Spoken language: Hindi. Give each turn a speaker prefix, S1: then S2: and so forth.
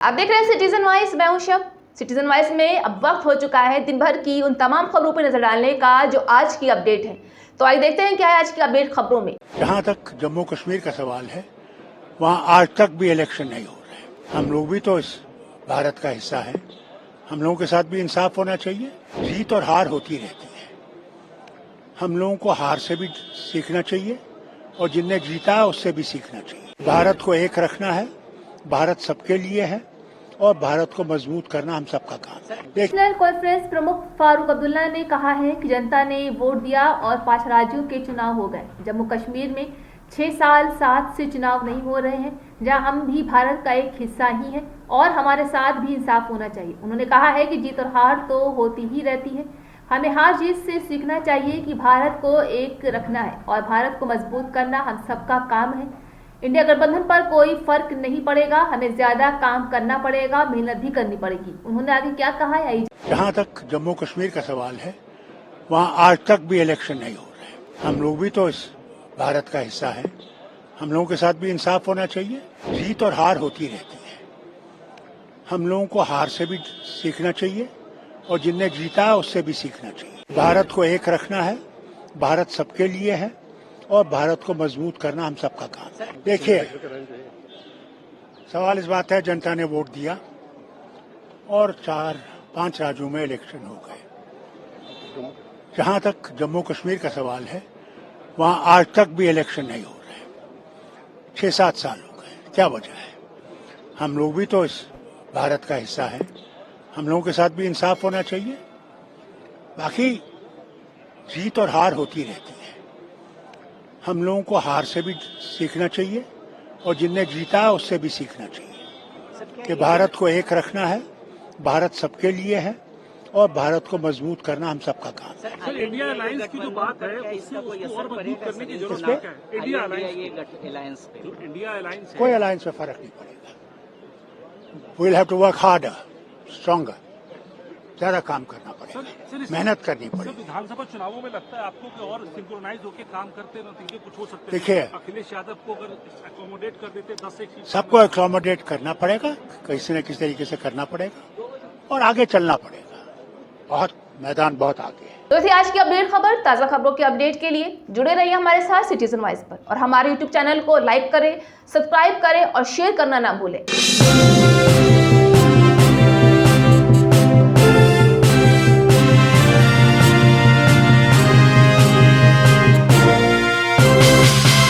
S1: आप देख रहे हैं सिटीजन वॉइस, मैं हूं शब। सिटीजन वॉइस में अब वक्त हो चुका है दिन भर की उन तमाम खबरों पर नजर डालने का जो आज की अपडेट है। तो आइए देखते हैं क्या है आज की अपडेट खबरों में।
S2: जहाँ तक जम्मू कश्मीर का सवाल है, वहाँ आज तक भी इलेक्शन नहीं हो रहे। हम लोग भी तो इस भारत का हिस्सा है, हम लोगों के साथ भी इंसाफ होना चाहिए। जीत और हार होती रहती है, हम लोगों को हार से भी सीखना चाहिए और जिनने जीता है उससे भी सीखना चाहिए। भारत को एक रखना है, भारत सबके लिए है और भारत को मजबूत करना हम सबका काम है।
S1: नेशनल कॉन्फ्रेंस प्रमुख फारूक अब्दुल्ला ने कहा है कि जनता ने वोट दिया और 5 राज्यों के चुनाव हो गए। जम्मू कश्मीर में 6 साल 7 से चुनाव नहीं हो रहे हैं, जहां हम भी भारत का एक हिस्सा ही हैं और हमारे साथ भी इंसाफ होना चाहिए। उन्होंने कहा है कि जीत और हार तो होती ही रहती है, हमें हार जीत से सीखना चाहिए कि भारत को एक रखना है और भारत को मजबूत करना हम सबका काम है। इंडिया गठबंधन पर कोई फर्क नहीं पड़ेगा, हमें ज्यादा काम करना पड़ेगा, मेहनत भी करनी पड़ेगी। उन्होंने आगे क्या कहा है?
S2: जहाँ तक जम्मू कश्मीर का सवाल है, वहाँ आज तक भी इलेक्शन नहीं हो रहे। हम लोग भी तो इस भारत का हिस्सा है, हम लोगों के साथ भी इंसाफ होना चाहिए। जीत और हार होती रहती है, हम लोगों को हार से भी सीखना चाहिए और जिनने जीता है उससे भी सीखना चाहिए। भारत को एक रखना है, भारत सबके लिए है और भारत को मजबूत करना हम सबका काम है। देखिए, सवाल इस बात है, जनता ने वोट दिया और 4-5 राज्यों में इलेक्शन हो गए। जहां तक जम्मू कश्मीर का सवाल है, वहां आज तक भी इलेक्शन नहीं हो रहे। 6-7 साल हो गए, क्या वजह है? हम लोग भी तो इस भारत का हिस्सा है, हम लोगों के साथ भी इंसाफ होना चाहिए। बाकी जीत और हार होती रहती है, हम लोगों को हार से भी सीखना चाहिए और जिनने जीता है उससे भी सीखना चाहिए कि भारत को एक रखना है, भारत सबके लिए है और भारत को मजबूत करना हम सबका काम है।
S3: सर, इंडिया अलायंस की जो बात है उसको और मजबूत करने की जरूरत है। इंडिया अलायंस
S2: कोई अलायंस में फर्क नहीं पड़ेगा। We will have to work harder, stronger, ज्यादा काम करना पड़ेगा, मेहनत करनी पड़ेगी।
S3: विधानसभा चुनावों में लगता है आपको कि और सिंक्रोनाइज होकर काम करते नतीजे कुछ हो सकते हैं?
S2: देखिए,
S3: अखिलेश यादव को अगर अकोमोडेट कर देते 10 से
S2: सबको अकोमोडेट करना पड़ेगा, किसी न किसी तरीके से करना पड़ेगा और आगे चलना पड़ेगा। बहुत मैदान बहुत आगे है।
S1: तो ऐसी आज की अपडेट खबर, ताजा खबरों के अपडेट के लिए जुड़े रहिए हमारे साथ सिटीजन वॉइस पर और हमारे यूट्यूब चैनल को लाइक करें, सब्सक्राइब करें और शेयर करना ना भूलें।